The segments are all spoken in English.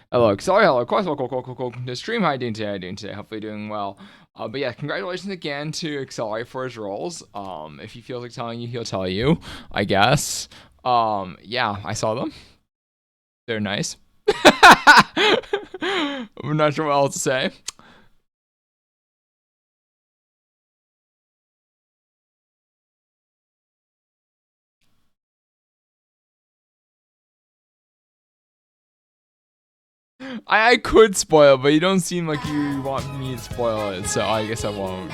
Hello, sorry, hello, cool. The stream, how you doing today? How you doing today? Hopefully doing well. But yeah, congratulations again to Accelerate for his roles. If he feels like telling you, he'll tell you, I guess. Yeah, I saw them. They're nice. I'm not sure what else to say. I could spoil, but you don't seem like you want me to spoil it, so I guess I won't.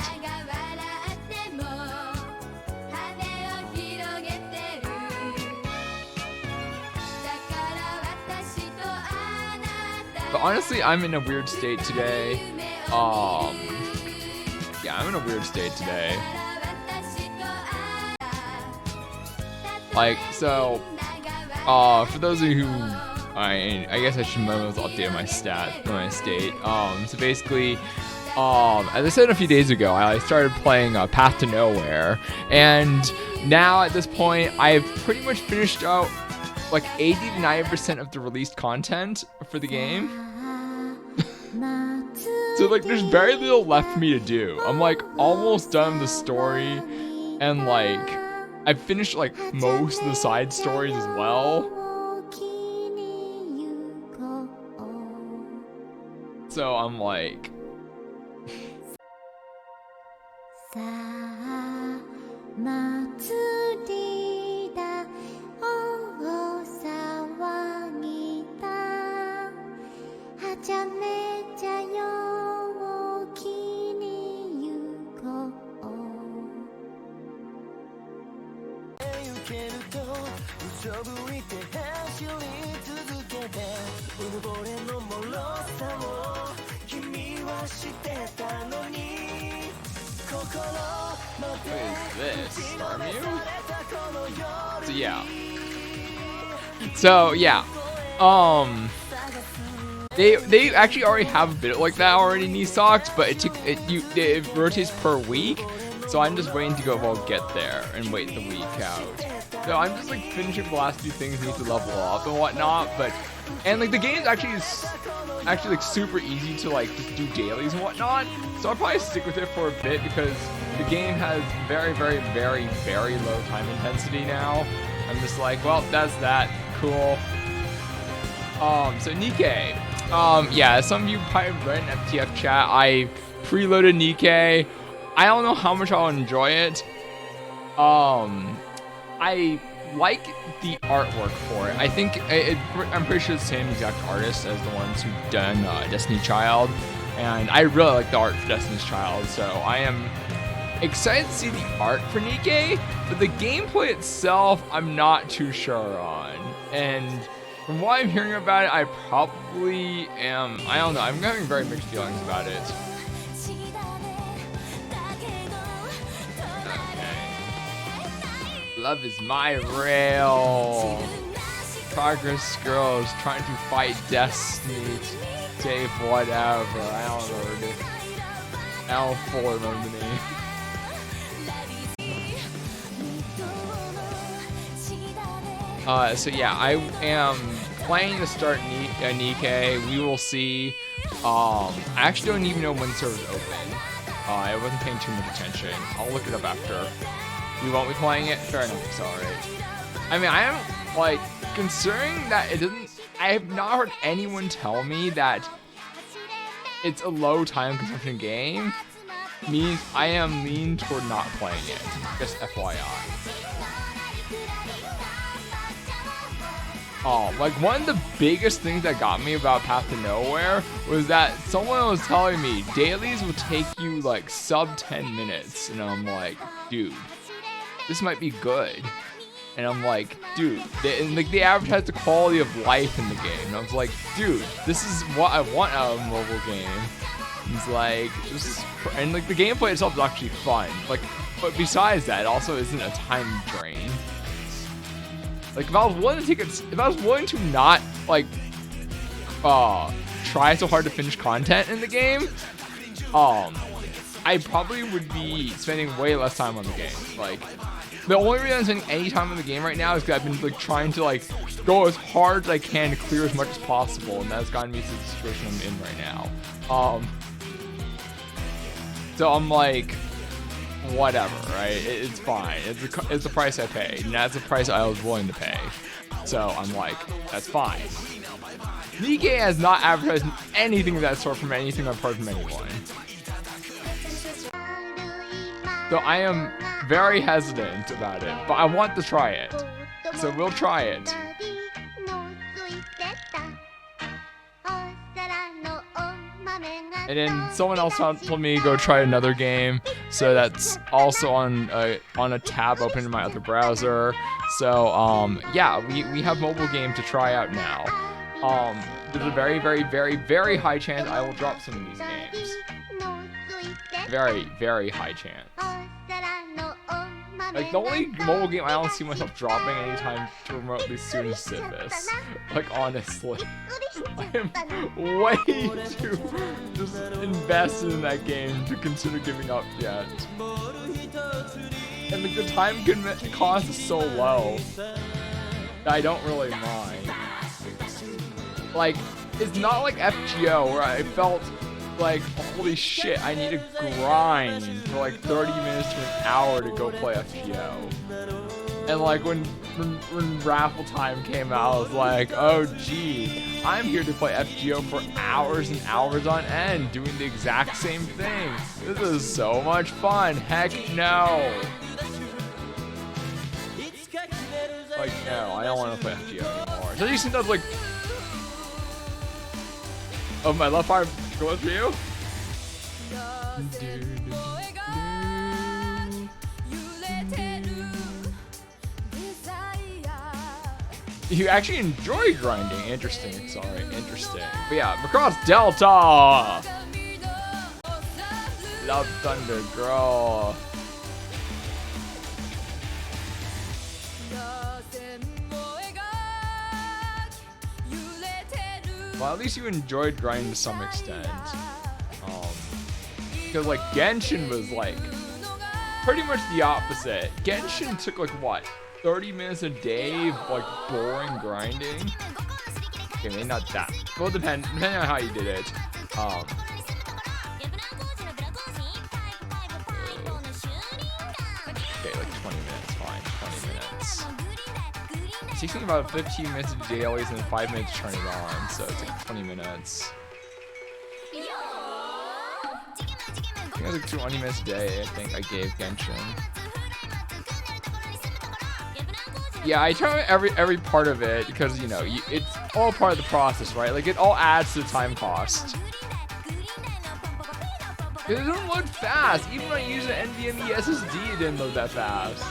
But honestly, I'm in a weird state today. Yeah, I'm in a weird state today. Like, so, for those of you who, I guess I should update my state. So basically, as I said a few days ago, I started playing Path to Nowhere, and now at this point, I've pretty much finished out like 80 to 90% of the released content for the game. So like, there's very little left for me to do. I'm like almost done with the story, and like I've finished like most of the side stories as well. So I'm like, what is this? Starmute? So yeah. They actually already have a bit like that already in these socks, but it rotates per week. So I'm just waiting to get there and wait the week out. So I'm just like finishing the last few things I need to level up and whatnot, and like the game is actually like super easy to like just do dailies and whatnot. So I'll probably stick with it for a bit because the game has very low time intensity now. I'm just like, well, that's that. Cool. So Nikkei. Yeah, some of you probably read in FTF chat. I preloaded Nikkei. I don't know how much I'll enjoy it. I like the artwork for it. I think I'm pretty sure it's the same exact artist as the ones who've done Destiny Child, and I really like the art for Destiny's Child. So I am excited to see the art for Nikkei, but the gameplay itself, I'm not too sure on. And from what I'm hearing about it, I probably am. I don't know. I'm having very mixed feelings about it. Love is my rail. Progress girls trying to fight destiny. Save whatever. I don't know. I don't fully remember the name. So yeah, I am planning to start Nikkei. We will see. I actually don't even know when the server's open. I wasn't paying too much attention. I'll look it up after. You won't be playing it? Fair enough, it's alright. I mean, I am, like, considering that it doesn't... I have not heard anyone tell me that it's a low time consumption game. Means I am leaning toward not playing it. Just FYI. Like, one of the biggest things that got me about Path to Nowhere was that someone was telling me dailies will take you, like, sub 10 minutes. And I'm like, dude, this might be good. And I'm like, dude, they advertise the quality of life in the game. And I was like, dude, this is what I want out of a mobile game. And it's like, and like the gameplay itself is actually fun. Like, but besides that, it also isn't a time drain. Like, if I was willing to not like try so hard to finish content in the game, I probably would be spending way less time on the game. Like, The only reason I'm spending any time in the game right now is because I've been like trying to like go as hard as I can to clear as much as possible, and that's gotten me to the situation I'm in right now. So I'm like, whatever, right? It's fine. It's the price I paid, and that's the price I was willing to pay. So I'm like, that's fine. Nikkei has not advertised anything of that sort from anything I've heard from anyone. So I am very hesitant about it, but I want to try it. So we'll try it. And then someone else told me to go try another game, so that's also on a tab open in my other browser. So yeah, we have mobile game to try out now. There's a very, very, very, very high chance I will drop some of these games. Very, very high chance. Like, the only mobile game I don't see myself dropping anytime remotely soon is Civis. Like, honestly. I am way too just invested in that game to consider giving up yet. And the time cost is so low that I don't really mind. Like, it's not like FGO where I felt like, holy shit, I need to grind for like 30 minutes to an hour to go play FGO. And like when raffle time came out, I was like, oh gee, I'm here to play FGO for hours and hours on end, doing the exact same thing. This is so much fun. Heck no. Like, no, I don't want to play FGO anymore. So you think that's like, oh, my left arm goes for you? You actually enjoy grinding. Interesting. Sorry, interesting. But yeah, Macross Delta! Love Thunder, girl. Well, at least you enjoyed grinding to some extent. Because like Genshin was like pretty much the opposite. Genshin took like what, 30 minutes a day of like boring grinding? Okay, maybe not that. Well, depending on how you did it. Okay, like 20 minutes, fine, 20 minutes. It takes me about 15 minutes of dailies and 5 minutes to turn it on, so it's like 20 minutes. I think it was like 20 minutes a day, I think I gave Genshin. Yeah, I try every part of it because, you know, it's all part of the process, right? Like, it all adds to the time cost. It doesn't load fast. Even when I use an NVMe SSD, it didn't load that fast.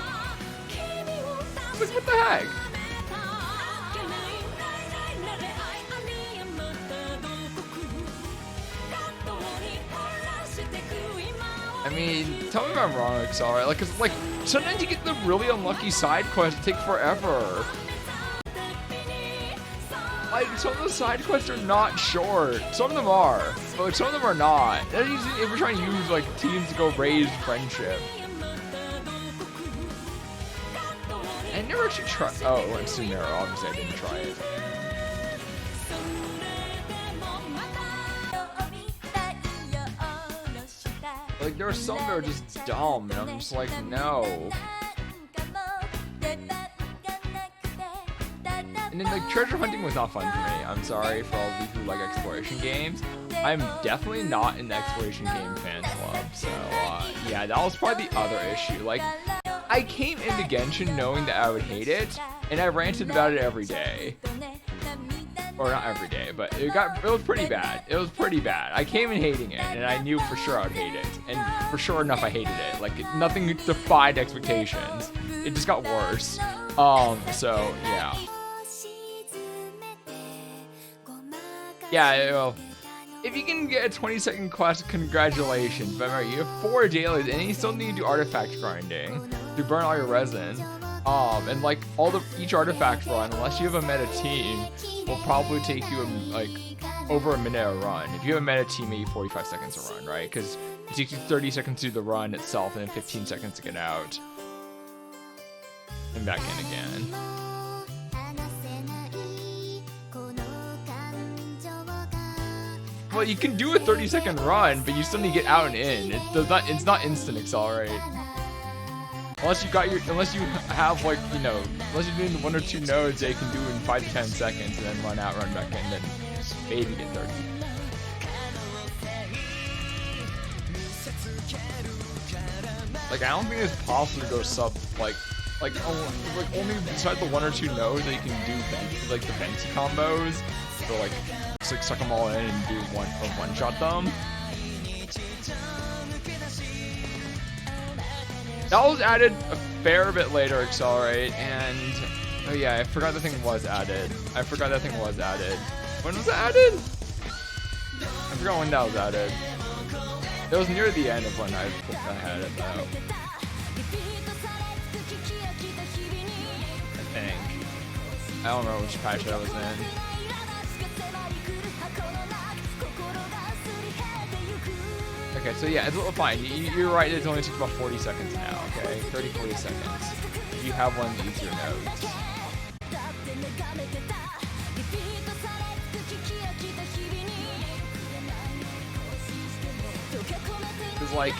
Like, what the heck? I mean, tell me if I'm wrong, it's alright. Like, cause like sometimes you get the really unlucky side quests that take forever. Like, some of those side quests are not short. Some of them are, but like some of them are not. That's usually if we're trying to use like teams to go raise friendship. I never actually tried. Oh, it's Sunero. Obviously, I didn't try it. Like, there are some that are just dumb, and I'm just like, no. And then, like, treasure hunting was not fun for me. I'm sorry for all of you who like exploration games. I'm definitely not in the exploration game fan club, so, yeah, that was probably the other issue. Like, I came into Genshin knowing that I would hate it, and I ranted about it every day. Or not every day, but it was pretty bad. It was pretty bad. I came in hating it, and I knew for sure I would hate it. And for sure enough, I hated it. Like, nothing defied expectations. It just got worse. So, yeah. Yeah, well, if you can get a 20-second quest, congratulations. But remember, you have 4 dailies, and you still need to do artifact grinding to burn all your resin. And like each artifact run, unless you have a meta team, will probably take you like over a minute a run. If you have a meta team, maybe 45 seconds a run, right? Because it takes you 30 seconds to do the run itself and then 15 seconds to get out. and back in again. Well, you can do a 30-second run, but you still need to get out and in. It's not instant accelerate. Unless you have like, you know, unless you're doing 1 or 2 nodes that you can do in 5 to 10 seconds and then run out, run back in, and then maybe get 30. Like, I don't think it's possible to go sub, like only besides the 1 or 2 nodes that you can do, like the fancy combos, so like, just like suck them all in and do one shot them. That was added a fair bit later, accelerate, and oh yeah, I forgot the thing was added. When was it added? I forgot when that was added. It was near the end of when I had it though. I think. I don't remember which patch that was in. Okay, so yeah, it's fine. You're right, it only takes about 40 seconds now, okay? 30-40 seconds. If you have one of the easier nodes. Because like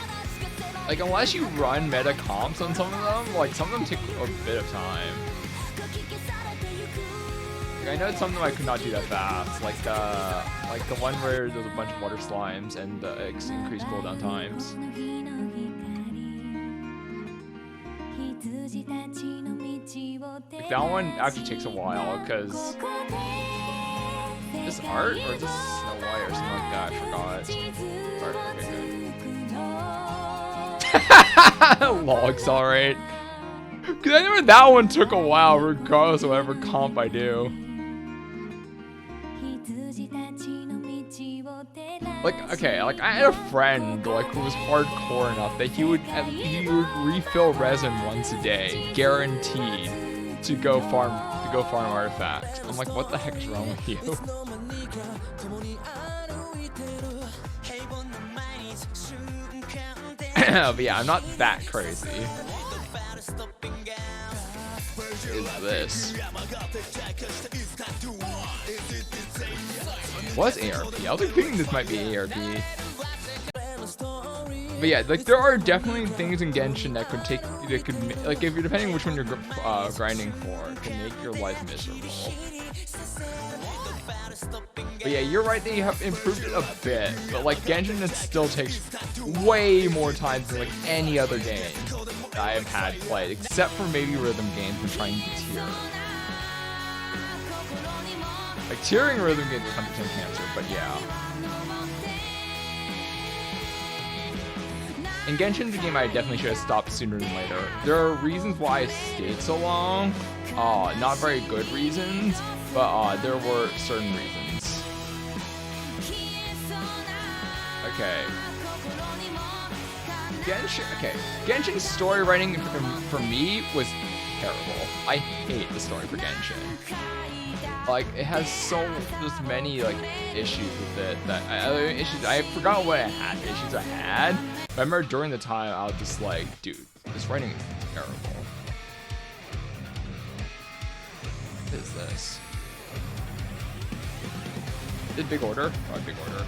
unless you run meta comps on some of them, like some of them take a bit of time. I know some of them I could not do that fast, like the one where there's a bunch of water slimes and the increased cooldown times. Like that one actually takes a while because this art or this Snow White or something like that. I forgot. Art, okay, good. Lol, accelerate. Because I remember that one took a while, regardless of whatever comp I do. Like, okay, like I had a friend like who was hardcore enough that he would refill resin once a day, guaranteed, to go farm artifacts. I'm like, what the heck is wrong with you? But yeah, I'm not that crazy. Is this? What's ARP? I was like thinking this might be ARP. But yeah, like there are definitely things in Genshin that could like if you're depending on which one you're grinding for, it can make your life miserable. But yeah, you're right that you have improved it a bit, but like Genshin, it still takes way more time than like any other game that I have had played, except for maybe rhythm games and trying to tier. Like tiering rhythm games is 100% cancer, but yeah. In Genshin's a game I definitely should have stopped sooner than later. There are reasons why I stayed so long. Not very good reasons, but there were certain reasons. Okay. Genshin's story writing for me was terrible. I hate the story for Genshin. Like, it has just many like issues with it that I forgot what issues I had. But I remember during the time I was just like, dude, this writing is terrible. What is this? Did big order? Oh, big order.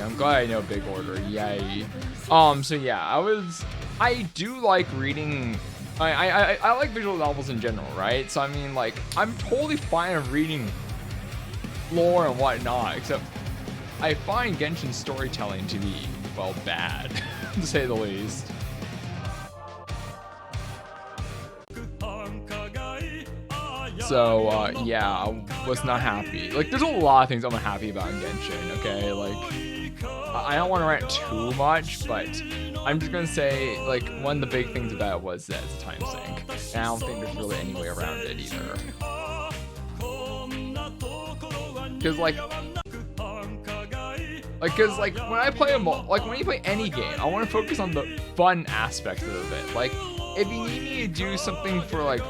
I'm glad I know big order. Yay. So yeah, I do like reading. I like visual novels in general, right? So I mean, like, I'm totally fine of reading lore and whatnot, except I find Genshin storytelling to be, well, bad, to say the least. So, yeah, I was not happy. Like, there's a lot of things I'm happy about in Genshin, okay? Like, I don't want to rant too much, but I'm just going to say, like, one of the big things about it was that it's a time sink. And I don't think there's really any way around it either. Because, when I play when you play any game, I want to focus on the fun aspects of it. Like, if you need me to do something for, like,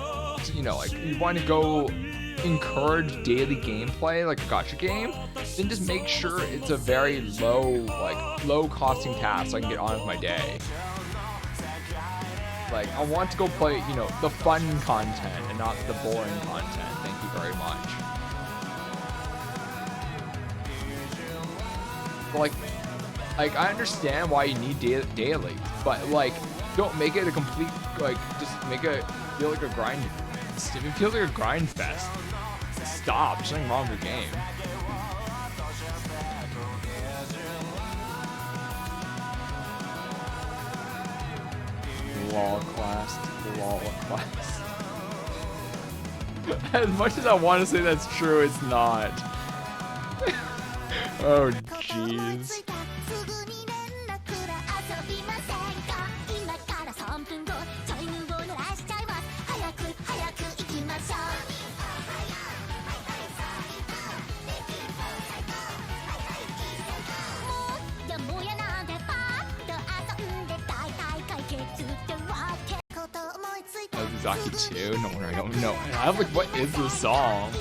you know, like, you want to go encourage daily gameplay like a gacha game, then just make sure it's a very low costing task so I can get on with my day. Like, I want to go play, you know, the fun content and not the boring content. Thank you very much. But like I understand why you need daily, but like, don't make it a complete, like, just make it feel like a grind. If it feels like a grind fest, stop. There's something wrong with your game. Law class. As much as I want to say that's true, it's not. Oh, jeez. Zaki 2? No wonder I don't know. I'm like, what is this song?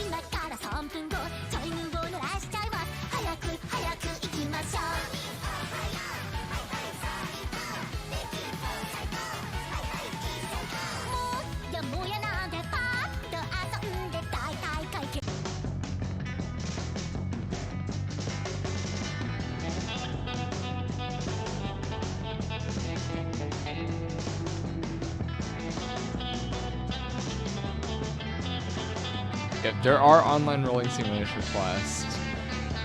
If there are online rolling simulation requests,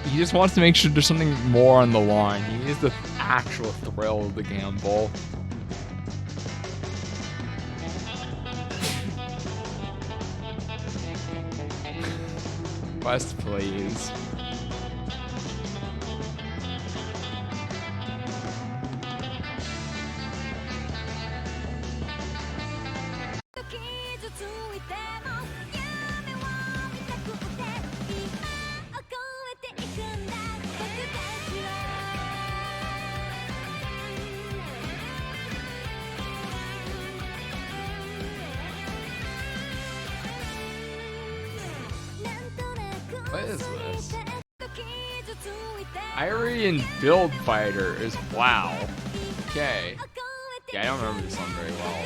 he just wants to make sure there's something more on the line. He needs the actual thrill of the gamble. Quest, please. What is this? Irene Build Fighter is wow. Okay. Yeah, I don't remember this one very well.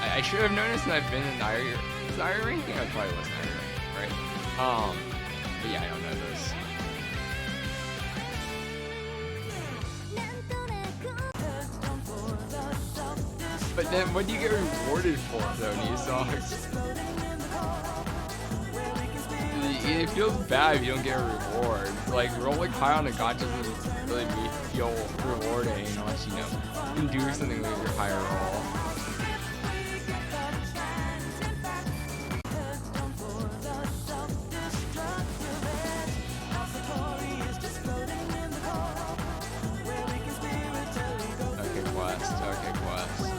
I should have noticed that I've been in Irene. Is Irene? I think I probably was in Irene, right? But yeah, I don't know this. But then what do you get rewarded for though, new songs? It feels bad if you don't get a reward. Like, rolling high on a gacha doesn't really feel rewarding unless, you know, you can do something with your higher roll. Okay, quest. Okay, quest.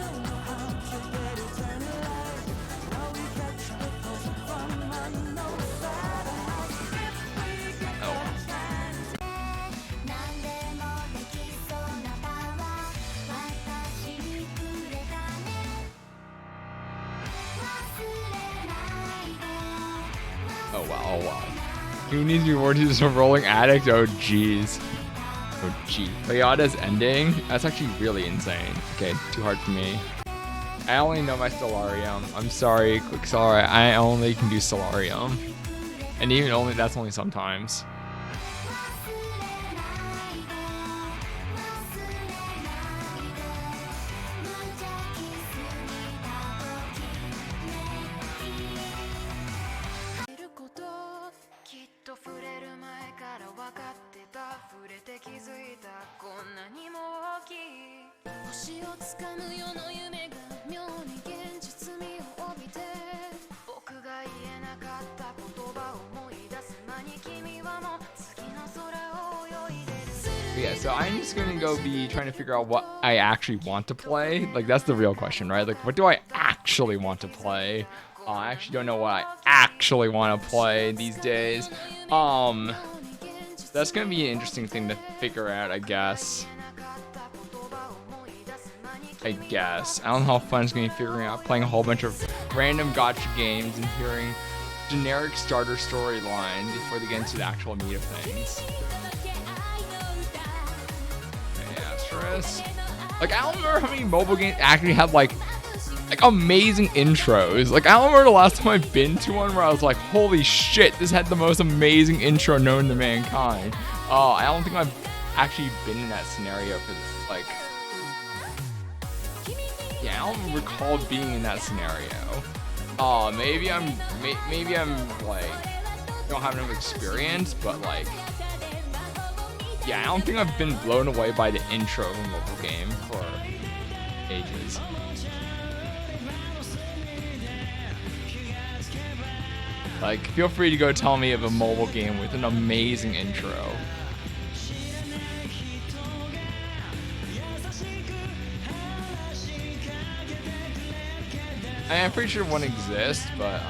Oh wow, oh wow. Who needs reward? He's just a rolling addict? Oh jeez. Oh gee. Oyada's ending? That's actually really insane. Okay, too hard for me. I only know my Stellarium. I'm sorry, Quicksilver. I only can do Stellarium. And even that's only sometimes. Yeah, so I'm just gonna go be trying to figure out what I actually want to play. Like, that's the real question, right? Like, what do I actually want to play? I actually don't know what I actually want to play these days. That's gonna be an interesting thing to figure out, I guess. I don't know how fun it's gonna be figuring out playing a whole bunch of random gacha games and hearing generic starter storyline before they get into the actual meat of things. Asterisk. Like, I don't remember how many mobile games actually have like amazing intros. Like, I don't remember the last time I've been to one where I was like, holy shit, this had the most amazing intro known to mankind. I don't think I've actually been in that scenario for this, like, yeah, I don't recall being in that scenario. Maybe I'm like, don't have enough experience, but like, yeah, I don't think I've been blown away by the intro of a mobile game for ages. Like, feel free to go tell me of a mobile game with an amazing intro. I'm pretty sure one exists, but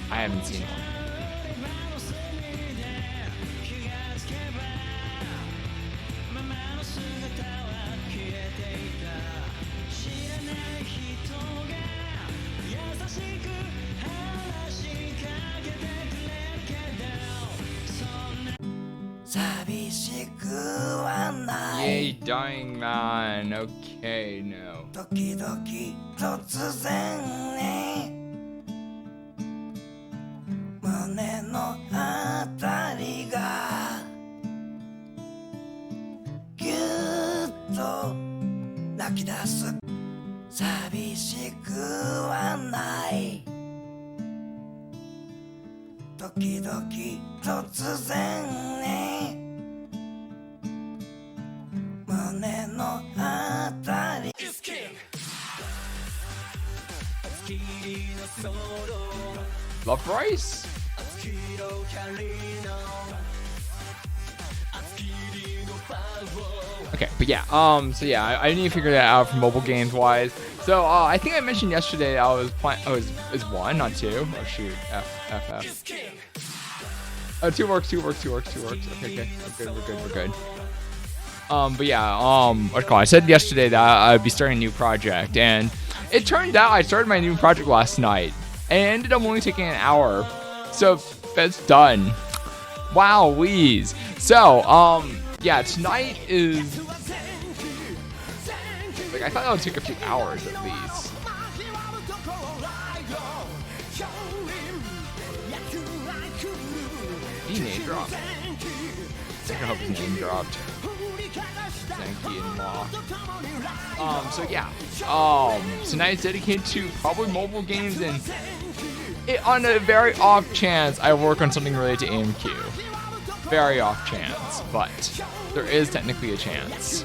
I haven't seen one. Yay, dying man. Okay, no. Love rice? Okay, but yeah, so yeah, I need to figure that out for mobile games wise. So I think I mentioned yesterday I was playing. Oh, it's one, not two. Oh shoot, F. Oh, two works. Okay, we're good. But yeah, I said yesterday that I'd be starting a new project, and it turned out I started my new project last night, and it ended up only taking an hour. So that's done. Wow, wheeze. So, yeah, tonight is like, I thought that would take a few hours at least. He name dropped. I hope his name dropped. Zanky and Law. So yeah. Tonight's dedicated to probably mobile games, and on a very off chance I work on something related to AMQ. Very off chance, but there is technically a chance.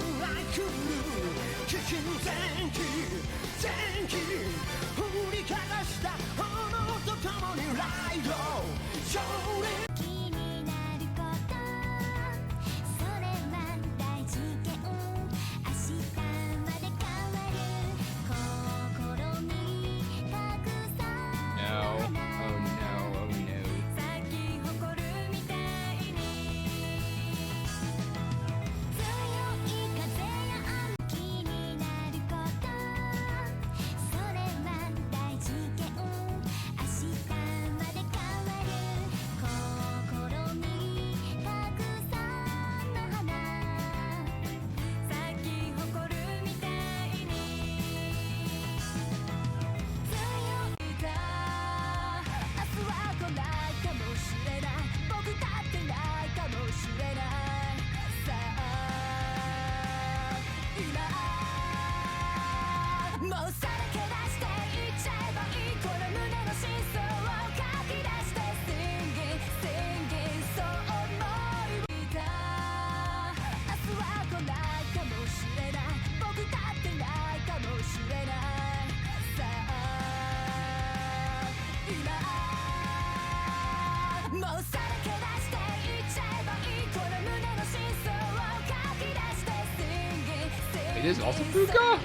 It is also Fuka? Oh,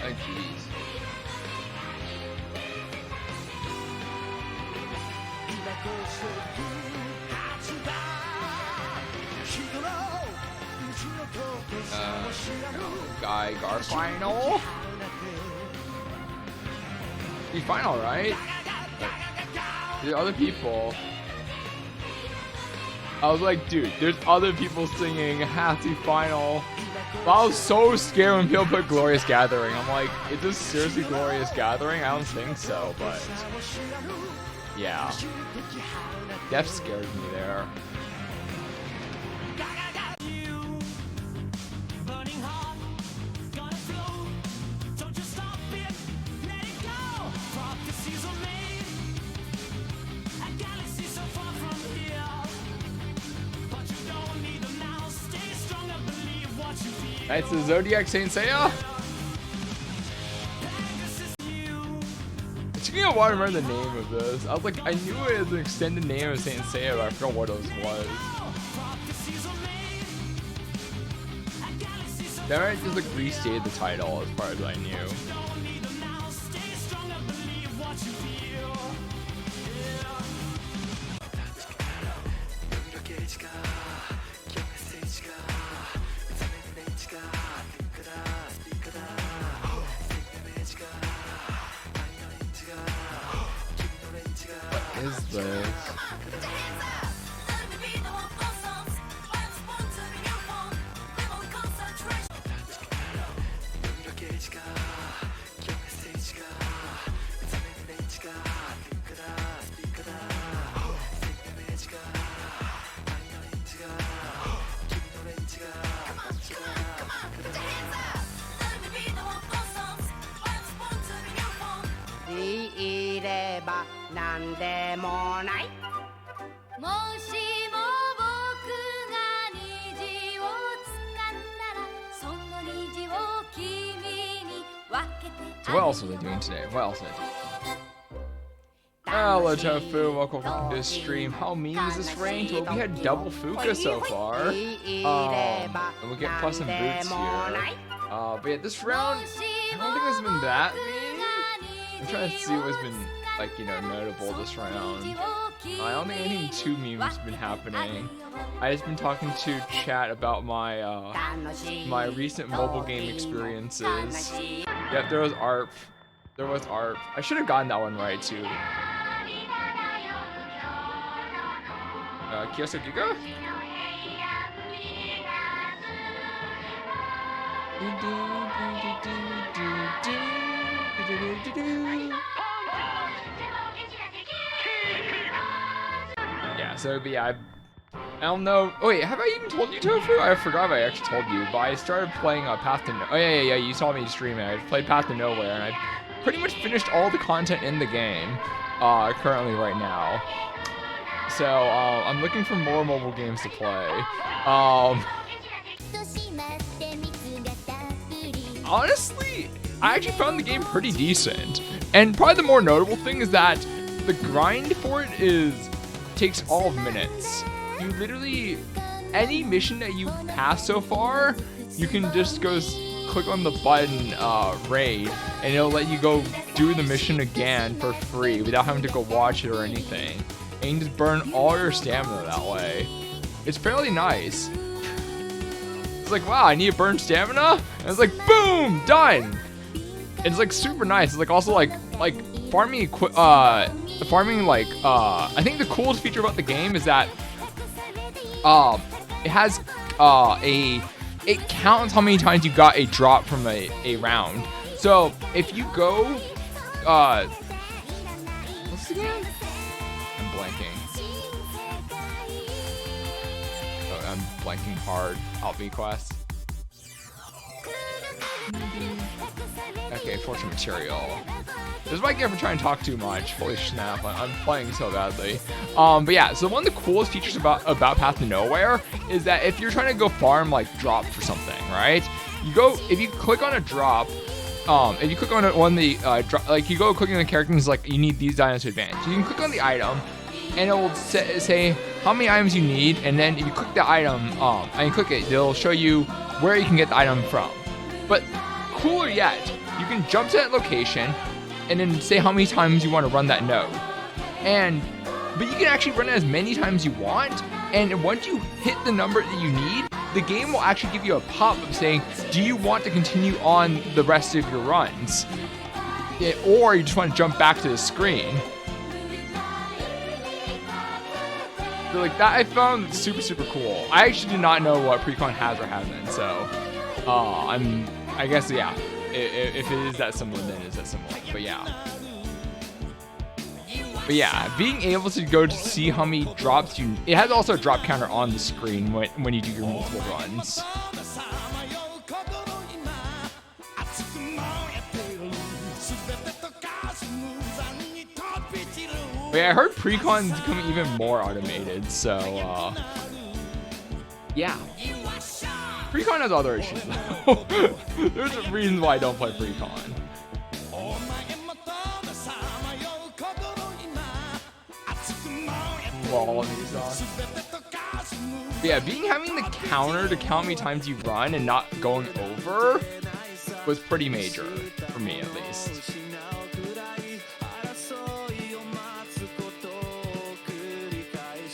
jeez. Gar final? The final, right? There's other people. I was like, dude, there's other people singing Happy Final. But I was so scared when people put Glorious Gathering. I'm like, is this seriously Glorious Gathering? I don't think so, but yeah. Death scared me there. Knights of the Zodiac, Saint Seiya. It took me a while to remember the name of this. I was like, I knew it as an extended name of Saint Seiya, but I forgot what it was. Then I just like restated the title as far as I knew. What is this? So what else are they doing today? What else are they doing? Hello Tofu, welcome to this stream. How mean is this range? Well, we had double Fuka so far. And we get plus some boots here. But yeah, this round, I don't think it's been that mean. I'm trying to see what's been, like, you know, notable this round. I don't think anything too mean has been happening. I just been talking to chat about my my recent mobile game experiences. Yep, there was ARP. There was ARP. I should have gotten that one right too. Kyoso Giga? Yeah, so but yeah, I don't know. Oh wait, have I even told you, Tofu? I forgot if I actually told you, but I started playing Path to No. Oh yeah, you saw me stream it. I played Path to Nowhere, and I pretty much finished all the content in the game currently right now. So I'm looking for more mobile games to play. Honestly, I actually found the game pretty decent, and probably the more notable thing is that the grind for it takes all of minutes. You literally, any mission that you pass so far, you can just go click on the button raid, and it'll let you go do the mission again for free without having to go watch it or anything. And you can just burn all your stamina that way. It's fairly nice. It's like, wow, I need to burn stamina? And it's like, boom, done. It's like super nice. It's like also like farming I think the coolest feature about the game is that it has it counts how many times you got a drop from a round. So if you go what's the game? I'm blanking. Oh, I'm blanking hard. Alpha quest. Okay, fortune material. This is what I get for trying to talk too much. Holy snap, I'm playing so badly. But yeah, so one of the coolest features about Path to Nowhere is that if you're trying to go farm like drop for something, right? If you click on a drop, if you click on one of the like you go clicking on the character and it's like you need these items to advance. You can click on the item and it will say how many items you need, and then if you click the item and you click it, it'll show you where you can get the item from. But cooler yet, you can jump to that location and then say how many times you want to run that node. But you can actually run it as many times you want, and once you hit the number that you need, the game will actually give you a pop-up saying, do you want to continue on the rest of your runs? Or you just want to jump back to the screen. So like that I found super cool. I actually do not know what Precon has or hasn't, so I guess yeah. If it is that similar, then it is that similar. But yeah, being able to go to see how many drops you... It has also a drop counter on the screen when you do your multiple runs. But yeah, I heard Precon's becoming even more automated, so yeah. Precon has other issues though. There's a reason why I don't play Precon. All of these songs. Yeah, having the counter to count how many times you run and not going over was pretty major for me, at least.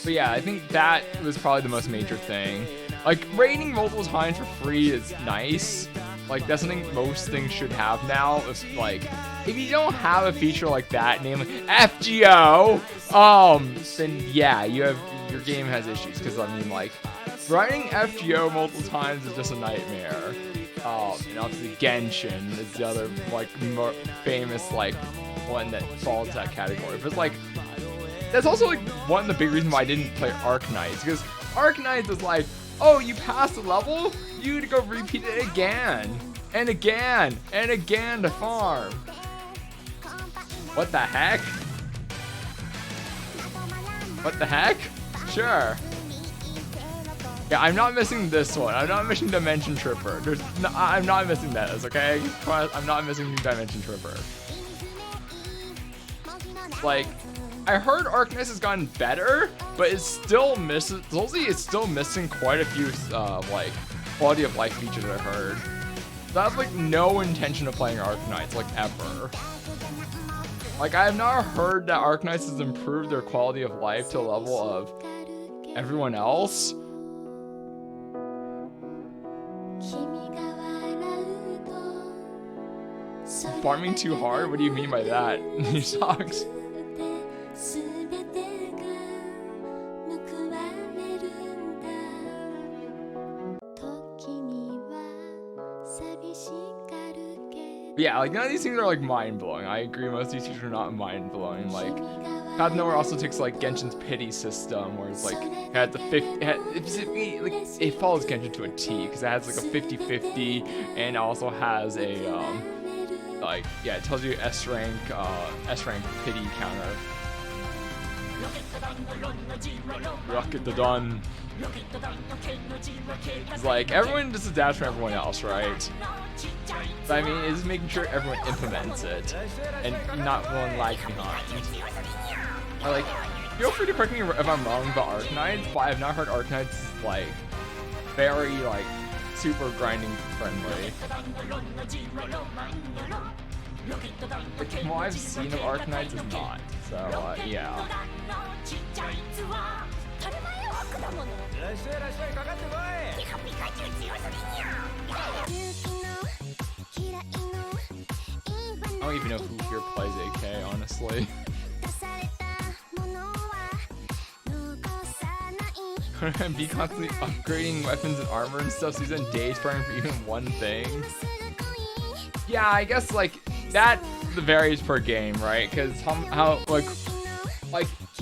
But yeah, I think that was probably the most major thing. Like, rating multiple times for free is nice. Like, that's something most things should have now. If you don't have a feature like that, namely FGO, then yeah, your game has issues. Because I mean, like, running FGO multiple times is just a nightmare. And obviously Genshin is the other like more famous like one that falls into that category. But like, that's also like one of the big reasons why I didn't play Arknights, because Arknights is like, oh, you passed the level, you need to go repeat it again and again and again to farm. What the heck? What the heck? Sure. Yeah, I'm not missing this one. I'm not missing Dimension Tripper. I'm not missing that, okay? I'm not missing Dimension Tripper. Like, I heard Arknights has gotten better, but it's still missing. It's still missing quite a few like quality of life features I heard. So I have like no intention of playing Arknights like ever. Like, I have not heard that Arknights has improved their quality of life to a level of everyone else. Farming too hard? What do you mean by that? New socks. Yeah, like none of these things are like mind-blowing. I agree, most of these things are not mind-blowing. Like, Path Nowhere also takes like Genshin's pity system, where it's like it has the 50. It follows Genshin to a T because it has like a 50-50, and also has a like, yeah, it tells you S rank pity counter. Rocket the Dawn. It's like everyone just adapts from everyone else, right? But I mean, it's just making sure everyone implements it and not one lag behind. Like, feel free to correct me if I'm wrong about Arknights, but I have not heard Arknights is like very like super grinding friendly. Like, from what I've seen of Arknights is not. So yeah. I don't even know who here plays AK, honestly. And be constantly upgrading weapons and armor and stuff, so you spend days praying for even one thing. Yeah, I guess like that varies per game, right? Because how like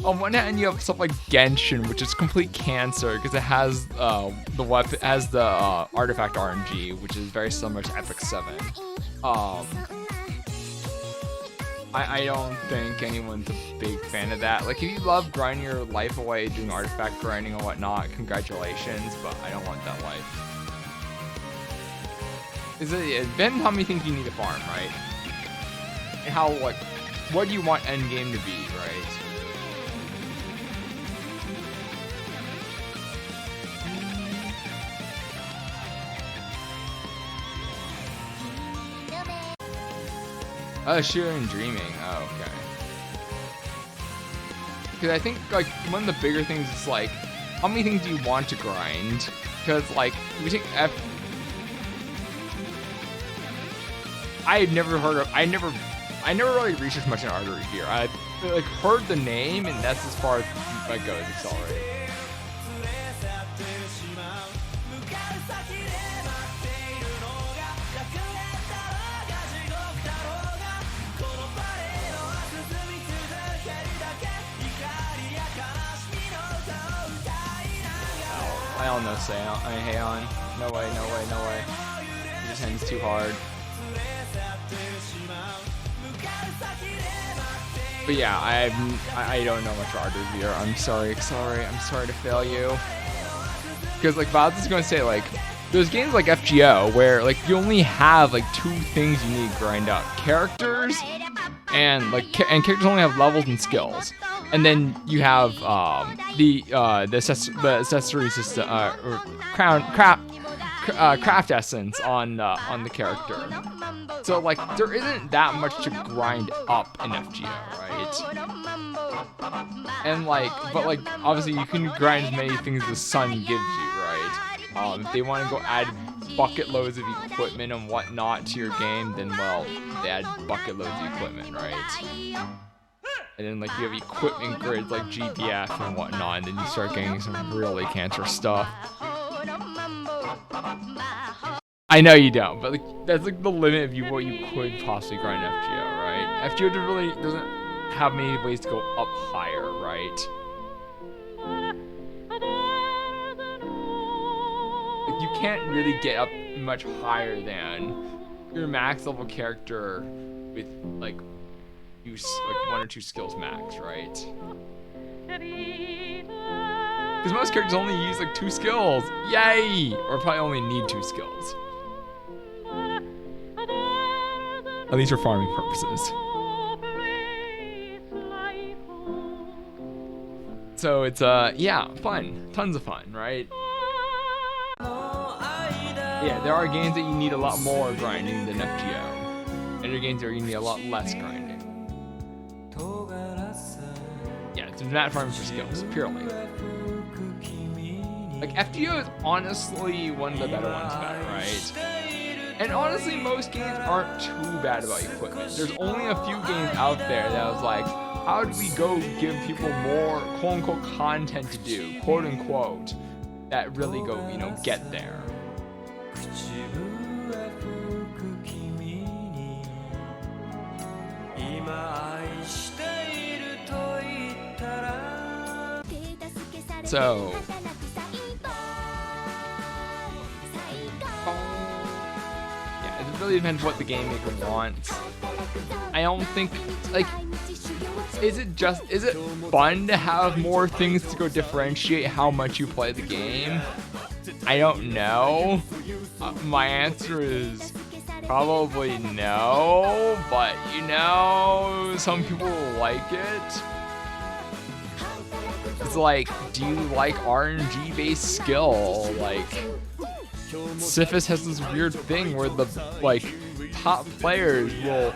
on one hand you have stuff like Genshin, which is complete cancer because it has the weapon, has the artifact RNG, which is very similar to Epic 7. I don't think anyone's a big fan of that. Like, if you love grinding your life away, doing artifact grinding and whatnot, congratulations, but I don't want that life. It depends how many things you need to farm, right? And how, like, what do you want endgame to be, right? Oh, sure, and dreaming. Oh, okay. Because I think, like, one of the bigger things is, like, how many things do you want to grind? Because, like, we take I've never heard of, I never really researched much in Artery here. I like heard the name, and that's as far as I go as Accelerate. don't know, Heian. No way, no way, no way. He just hits too hard. But yeah, I don't know much about Revere. I'm sorry to fail you. Because like Vaz is going to say, like, there's games like FGO where like you only have like 2 things you need to grind up: characters and characters only have levels and skills. And then you have the accessory system or craft essence on the character. So like there isn't that much to grind up in FGO, right? And like, but like obviously you can grind as many things as the sun gives you, right? If they want to go add bucket loads of equipment and whatnot to your game, then well, they add bucket loads of equipment, right? And then like you have equipment grids like GBF and whatnot, and then you start getting some really cancerous stuff. I know you don't, but like that's like the limit of what you could possibly grind FGO, right? FGO really doesn't have many ways to go up higher, right? Like you can't really get up much higher than your max level character with like use like 1 or 2 skills max, right? Because most characters only use like 2 skills. Yay! Or probably only need 2 skills. At least for farming purposes. So it's yeah, fun. Tons of fun, right? Yeah, there are games that you need a lot more grinding than FGO. And there are games where you need a lot less grinding. Yeah, it's not farming for skills, purely. Like, FGO is honestly one of the better ones about it, right? And honestly, most games aren't too bad about equipment. There's only a few games out there that was like, how do we go give people more quote-unquote content to do, quote-unquote, that really go, you know, get there. So, yeah, it really depends what the game maker wants. I don't think, like, is it fun to have more things to go differentiate how much you play the game? I don't know. My answer is probably no, but you know, some people like it. It's like, do you like RNG based skill? Like, Sifis has this weird thing where the like top players will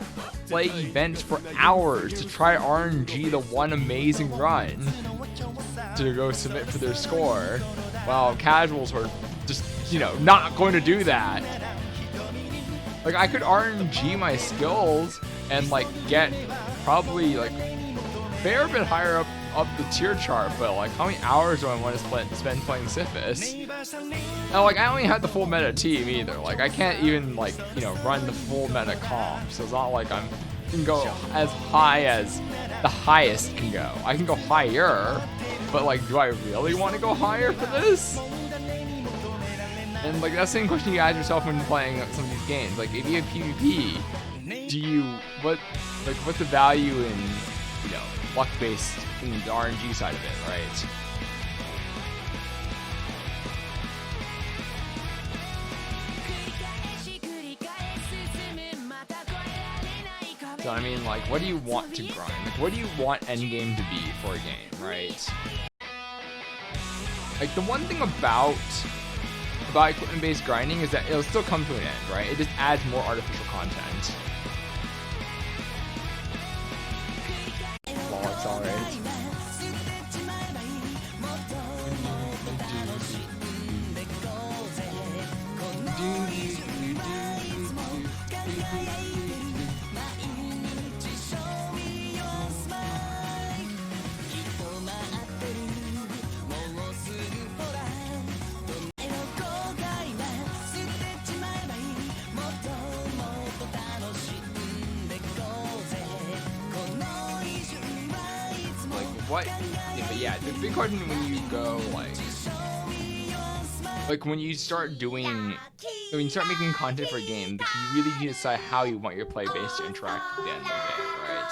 play events for hours to try RNG the one amazing run to go submit for their score, while casuals are just, you know, not going to do that. Like, I could RNG my skills and like get probably like a fair bit higher up the tier chart, but like how many hours do I want to spend playing Sifis? And like I don't even have the full meta team either. Like I can't even like, you know, run the full meta comp, so it's not like I can go as high as the highest can go. I can go higher, but like, do I really want to go higher for this? And like that's the same question you ask yourself when playing some of these games. Like if you have PvP, what's the value in, you know, luck based in the RNG side of it, right? So I mean, like, what do you want to grind? Like, what do you want endgame to be for a game, right? Like, the one thing about equipment-based grinding is that it'll still come to an end, right? It just adds more artificial content. Ball accelerate. What? Yeah, but yeah, the big question when you go like, like when you start making content for a game, like, you really need to decide how you want your player base to interact at the end of the game, right?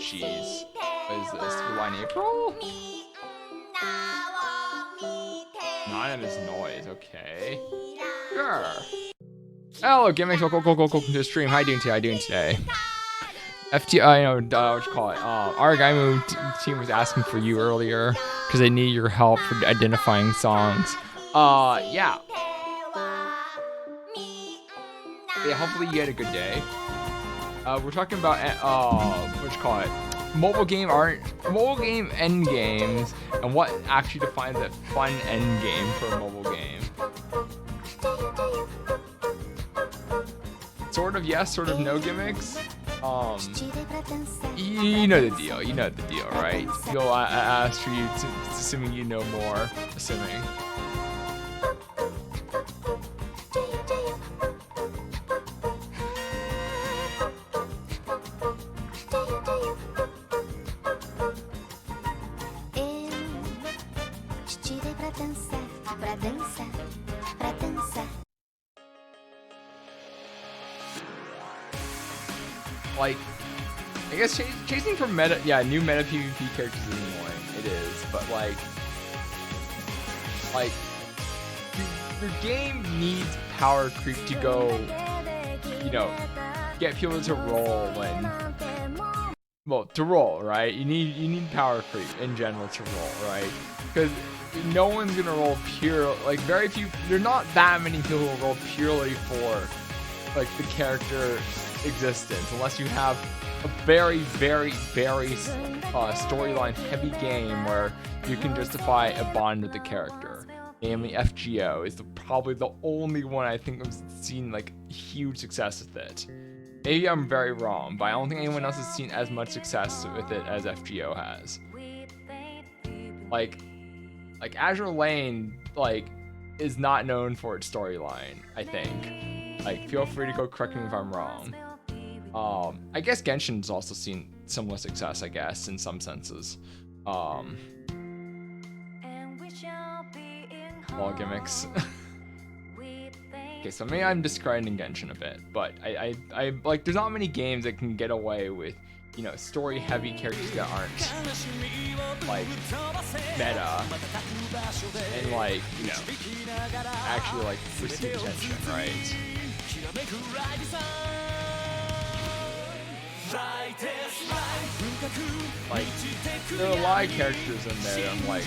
Jeez, what is this? Reline April? None of this noise, okay. Sure. Hello, gimmicks, welcome to the stream. How you doing today? FTI, what you call it? Our Gaimu team was asking for you earlier because they need your help for identifying songs. Yeah. Hopefully you had a good day. We're talking about what you call it? Mobile game end games and what actually defines a fun end game for a mobile game. Sort of yes, sort of no gimmicks. You know the deal, right? You'll ask for you, assuming you know more, assuming. Like, I guess chasing for new meta PvP characters is annoying. It is, but like your game needs power creep to go, get people to roll to roll, right? You need power creep in general to roll, right? Because no one's gonna roll pure, like there's not that many people who roll purely for like the character existence, unless you have a very, very, very storyline heavy game where you can justify a bond with the character. Namely, FGO is probably the only one I think I've seen like huge success with it. Maybe I'm very wrong, but I don't think anyone else has seen as much success with it as FGO has. Like Azure Lane is not known for its storyline, I think. Like, feel free to go correct me if I'm wrong. I guess Genshin's also seen similar success, I guess, in some senses. All gimmicks. Okay, so maybe I'm discrediting Genshin a bit, but I like, there's not many games that can get away with, story heavy characters that aren't like meta and actually receive attention, right? Like, there are a lot of characters in there. I'm like,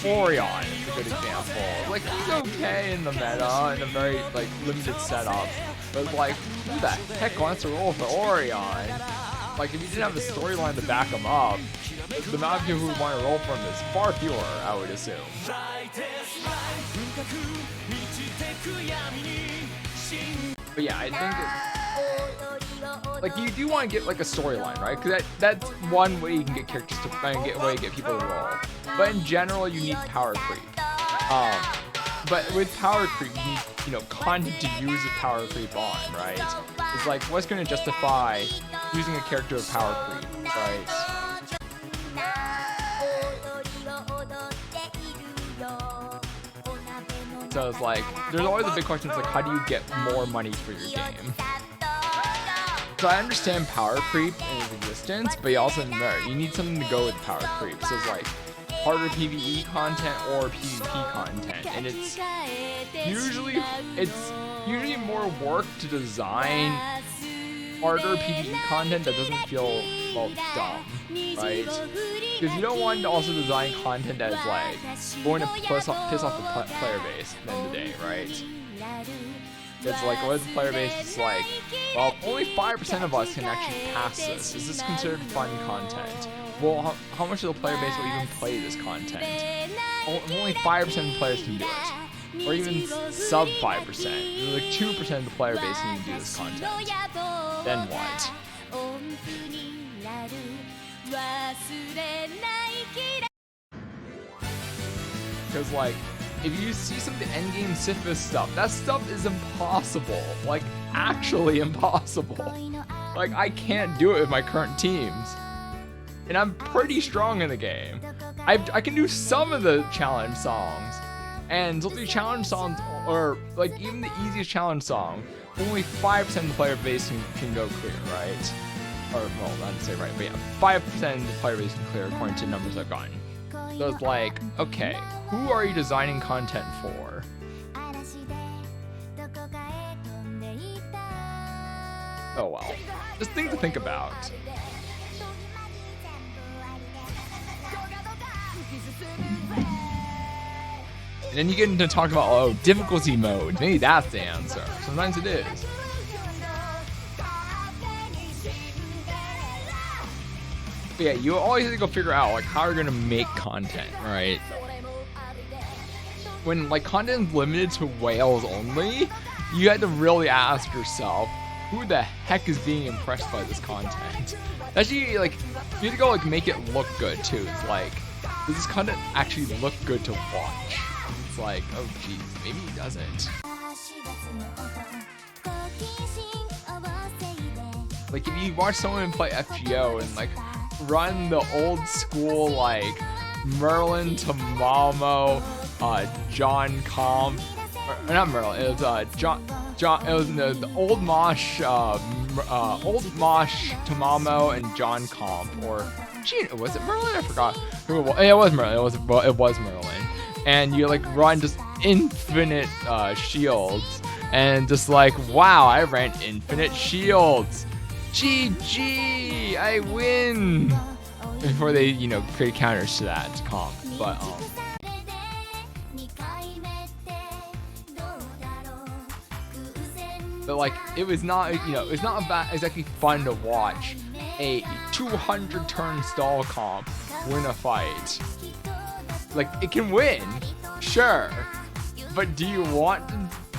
Orion is a good example. Like, he's okay in the meta in a very limited setup, but who the heck wants to roll for Orion? Like, if you didn't have the storyline to back him up, the amount of people who want to roll for him is far fewer, I would assume. But yeah, I think you do want to get a storyline, right? Because that's one way you can get characters to get people to roll. But in general, you need power creep. But with power creep, you need content to use the power creep on, right? It's like, what's going to justify using a character with power creep, right? So it's like, there's always a big question, it's like, how do you get more money for your game? So I understand power creep in its existence, but you also need something to go with power creep. So it's like harder PvE content or PvP content, and it's usually more work to design harder PvE content that doesn't feel dumb, right? Because you don't want to also design content that is going to piss off the player base at the end of the day, right? It's like, what is the player base? It's like, well, only 5% of us can actually pass this. Is this considered fun content? Well, how much of the player base will even play this content? Only 5% of the players can do it. Or even sub 5%. There's like 2% of the player base can do this content. Then what? Because if you see some of the endgame Sifis stuff, that stuff is impossible. Actually impossible. I can't do it with my current teams. And I'm pretty strong in the game. I can do some of the challenge songs, and so the challenge songs, or like even the easiest challenge song, only 5% of the player base can go clear, right? Or well, not to say right, but yeah, 5% of the player base can clear according to numbers I've gotten. So it's like, okay, who are you designing content for? Oh well, just thing to think about. And then you get into talk about, oh, difficulty mode. Maybe that's the answer. Sometimes it is. But yeah, you always have to go figure out like how you're gonna make content, right? When like content is limited to whales only, you have to really ask yourself, who the heck is being impressed by this content? Actually, like, you have to go like make it look good too. It's like, does this content actually look good to watch? It's like, oh geez, maybe it doesn't. Like if you watch someone play FGO and like run the old school like Merlin to Malmo, John Comp, or not Merlin, it was John. It was the old Mosh to Malmo and John Comp, or was it Merlin? I forgot who it was. It was Merlin. It was Merlin. And you like run just infinite shields, and just like, wow, I ran infinite shields. GG, I win. Before they, create counters to that comp, but like it was not, it's not exactly fun to watch a 200 turn stall comp win a fight. Like it can win, sure, but do you want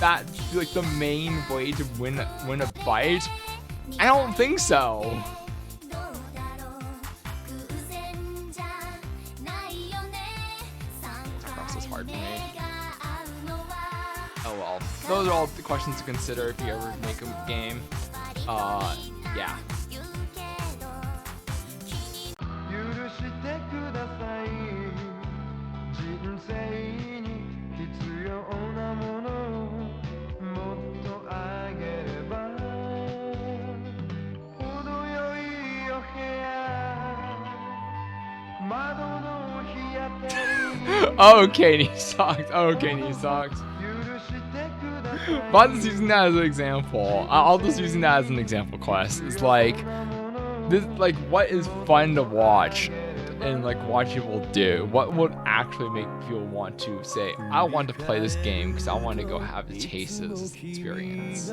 that to be like the main way to win a fight? I don't think so. This is hard for me. Oh well. Those are all the questions to consider if you ever make a game. Yeah. Okay, knee socks. Okay, knee socks. But I'm just using that as an example. I'll just using that as an example quest. It's like this, like what is fun to watch, and like watch people do. What would actually make people want to say, I want to play this game because I want to go have a taste of this experience.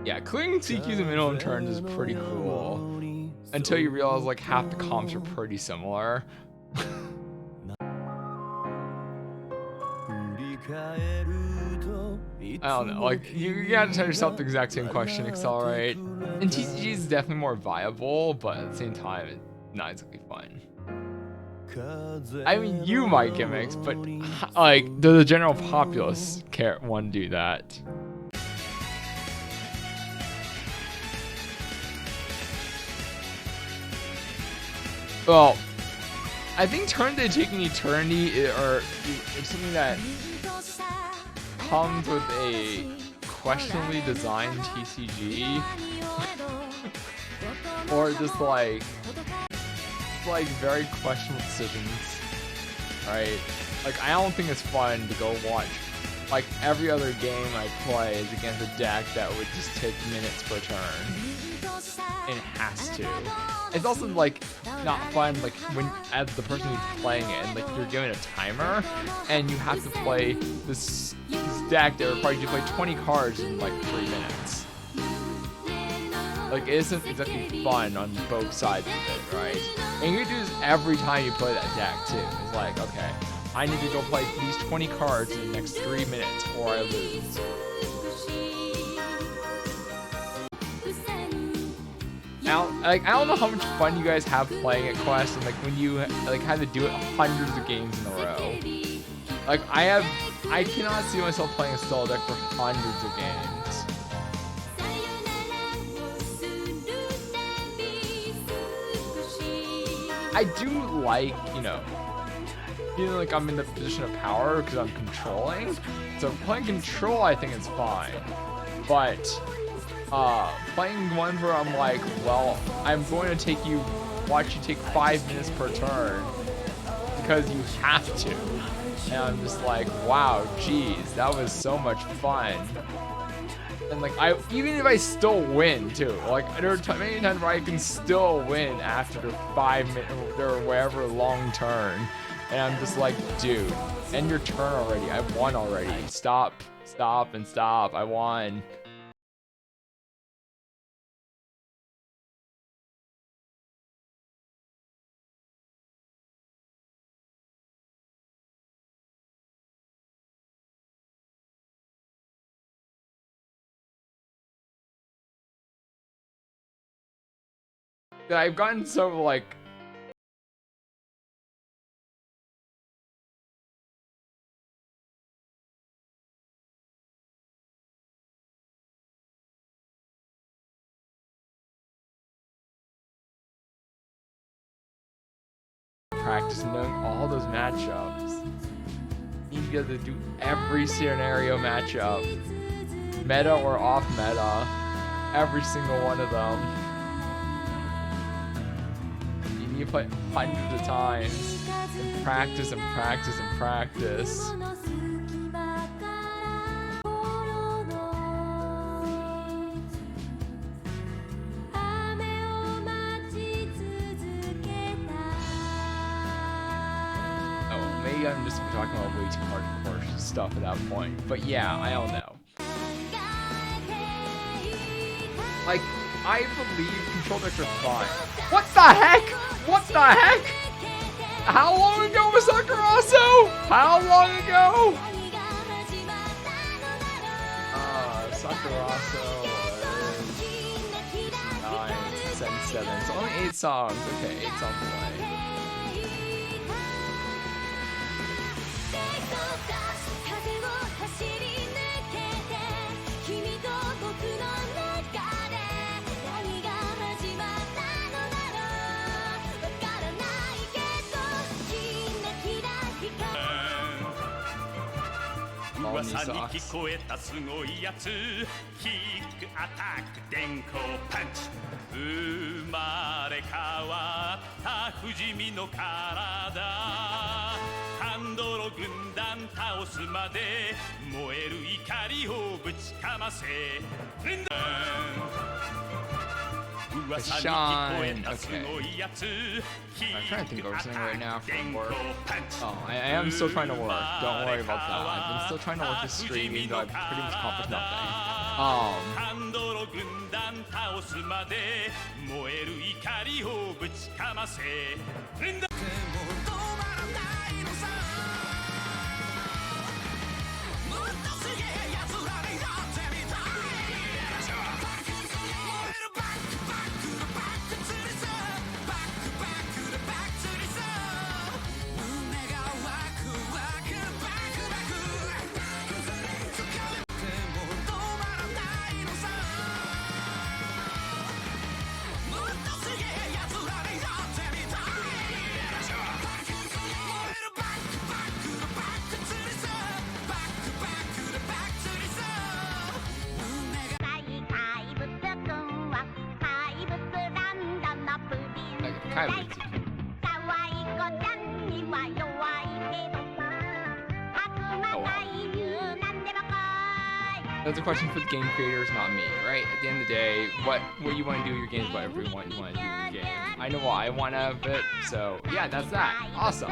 Yeah, clearing CQs and minimum turns is pretty cool. Until you realize like half the comps are pretty similar. I don't know, like you gotta tell yourself the exact same question, Accelerate. And TCG is definitely more viable, but at the same time, it's not exactly fun. I mean, you might gimmicks, but like the general populace want to do that. Well, I think turns that take an eternity are something that comes with a questionably designed TCG, or just like very questionable decisions, right? Like I don't think it's fun to go watch. Like every other game I play is against a deck that would just take minutes per turn. It has to. It's also like not fun like when as the person who's playing it and like you're given a timer and you have to play this deck that requires you to play 20 cards in like 3 minutes. Like it isn't exactly fun on both sides of it, right? And you do this every time you play that deck too. It's like, okay, I need to go play these 20 cards in the next 3 minutes or I lose. Now, like I don't know how much fun you guys have playing at Quest, and like when you like had to do it hundreds of games in a row. Like I cannot see myself playing a stall deck for hundreds of games. I do like, you know, feeling like I'm in the position of power because I'm controlling. So playing control, I think is fine. But playing one where I'm like, well, I'm going to watch you take 5 minutes per turn because you have to. And I'm just like, wow, geez, that was so much fun. And like, even if I still win too, like there are many times where I can still win after the 5 minute or whatever long turn. And I'm just like, dude, end your turn already. I won already. Stop, and stop. I won. I've gotten so like practice knowing all those matchups. You need to be able to do every scenario matchup, meta or off meta, every single one of them. You need to play hundreds of times and practice and practice and practice. Maybe I'm just talking about way too hardcore stuff at that point. But yeah, I don't know. Like, I believe control decks are fine. What the heck? What the heck? How long ago was Sakurazo? How long ago? Sakurazo is 9, 7. So only 8 songs. Okay, 8 songs away. Shine. Okay. I'm trying to think over something right now from work. Oh, I am still trying to work. Don't worry about that. I've been still trying to work this stream, even though I've pretty much accomplished nothing. Kind of easy. Oh, wow. That's a question for the game creators, not me, right? At the end of the day, what you want to do with your game is whatever you want to do with your game. I know what I want out of it, so yeah, that's that. Awesome.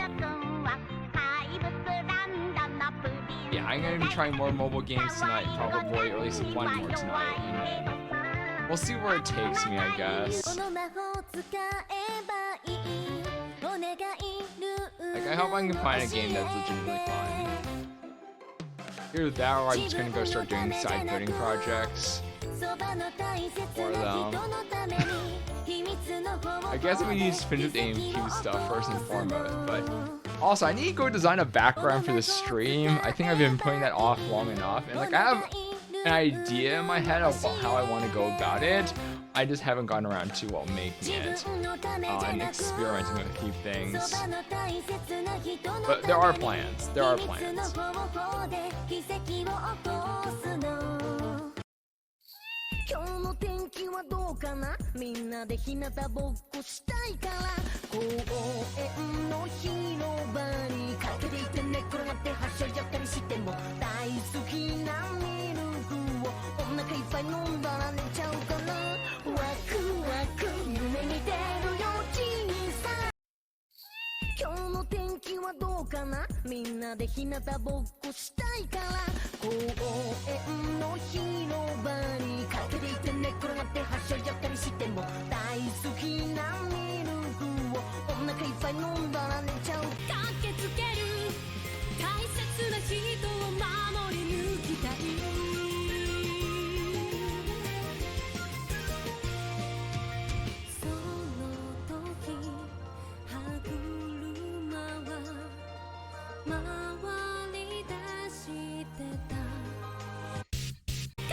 Yeah, I'm going to be trying more mobile games tonight, probably, or at least one more tonight. And we'll see where it takes me, I guess. Like, I hope I can find a game that's legitimately fun. Either that, or I'm just gonna go start doing side coding projects for them. I guess we need to finish with AMQ stuff first and foremost, but also I need to go design a background for the stream. I think I've been putting that off long enough, and like I have an idea in my head of how I want to go about it. I just haven't gotten around to making it and experimenting with a few things. But there are plans. There are plans. 今日の天気はどうかなみんなで日向ぼっこしたいから公園の広場にかけていて寝転がってはしゃいじゃったりしても大好きなミルクをお腹いっぱい飲んだら寝ちゃうかなワクワク夢見てるよ小さい今日の天気はどうかなみんなで日向ぼっこしたいから公園の広場にかけていて寝転がってはしゃいじゃったりしても大好きなミルクをお腹いっぱい飲んだら寝ちゃう駆けつける大切な人を守り抜きたいその時歯車は回り出してた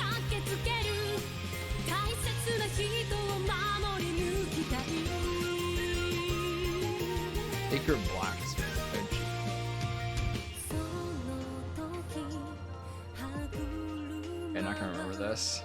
駆けつける大切な人を守り抜きたい Take your blacksmith. I'm not gonna remember this.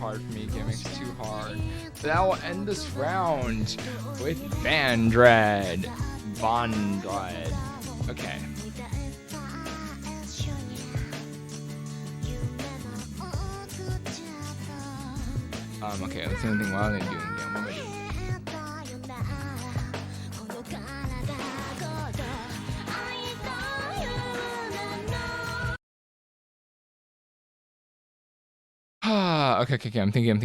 Hard for me, gimmicks too hard. But that will end this round with Vandred. Vandred. Okay. Okay, let's see anything while they doing again. What am I doing? Okay. I'm thinking. What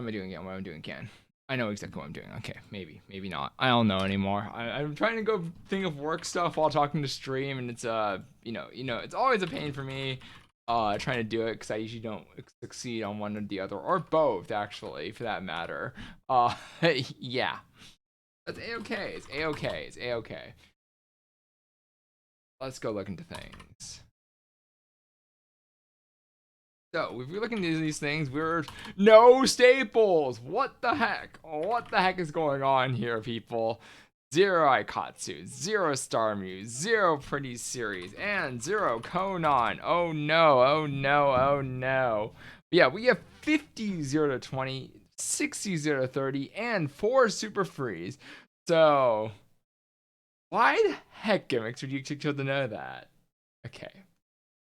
am I doing again? I know exactly what I'm doing. Okay, maybe not. I don't know anymore. I'm trying to go think of work stuff while talking to stream, and it's it's always a pain for me trying to do it because I usually don't succeed on one or the other or both, actually, for that matter. Yeah, that's a-okay. It's a-okay. Let's go look into things. So, if you're looking at these things, we're no staples. What the heck? What the heck is going on here, people? 0 Aikatsu, 0 Starmuse, 0 Pretty Series, and 0 Konan. Oh no. Yeah, we have 50 0 to 20, 60 0 to 30, and 4 Super Freeze. So, why the heck, gimmicks, would you expect to know that? Okay.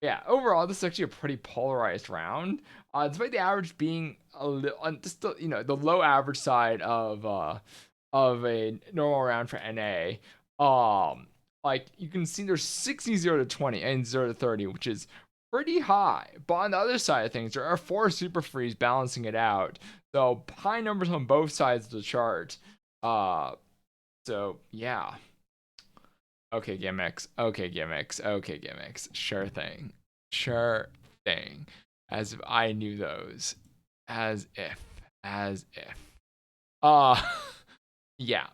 Yeah, overall, this is actually a pretty polarized round. Despite the average being a little, just the, the low average side of a normal round for NA. Like you can see, there's 60 0 to 20 and 0 to 30, which is pretty high. But on the other side of things, there are 4 Super Frees balancing it out. So high numbers on both sides of the chart. So yeah. Okay, gimmicks. Sure thing. As if I knew those. As if. Yeah.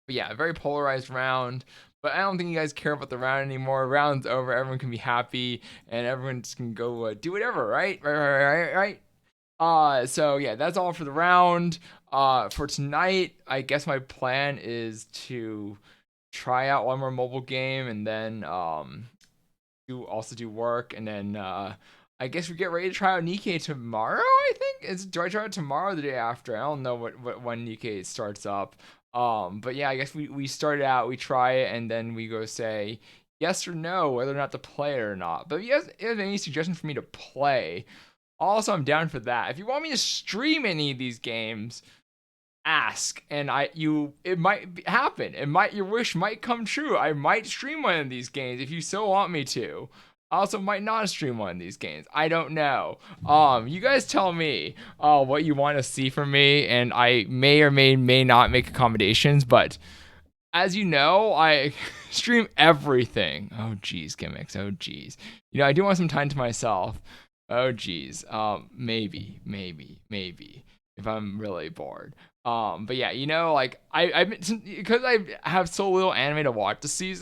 But yeah, a very polarized round. But I don't think you guys care about the round anymore. Round's over. Everyone can be happy, and everyone just can go do whatever, right? Right. So yeah, that's all for the round. For tonight, I guess my plan is to try out one more mobile game and then do work, and then I guess we get ready to try out Nikkei tomorrow. I think do I try it tomorrow or the day after? I don't know what when Nikkei starts up. But yeah, I guess we start it out, we try it, and then we go say yes or no whether or not to play it or not. But if you guys have any suggestions for me to play, also I'm down for that. If you want me to stream any of these games, ask, and it might happen. Your wish might come true. I might stream one of these games if you so want me to. I also might not stream one of these games. I don't know. You guys tell me what you want to see from me, and I may or may not make accommodations. But as you know, I stream everything. Oh geez, gimmicks. Oh geez. I do want some time to myself. Oh geez. Maybe if I'm really bored. But yeah, like I've been, because I have so little anime to watch this season.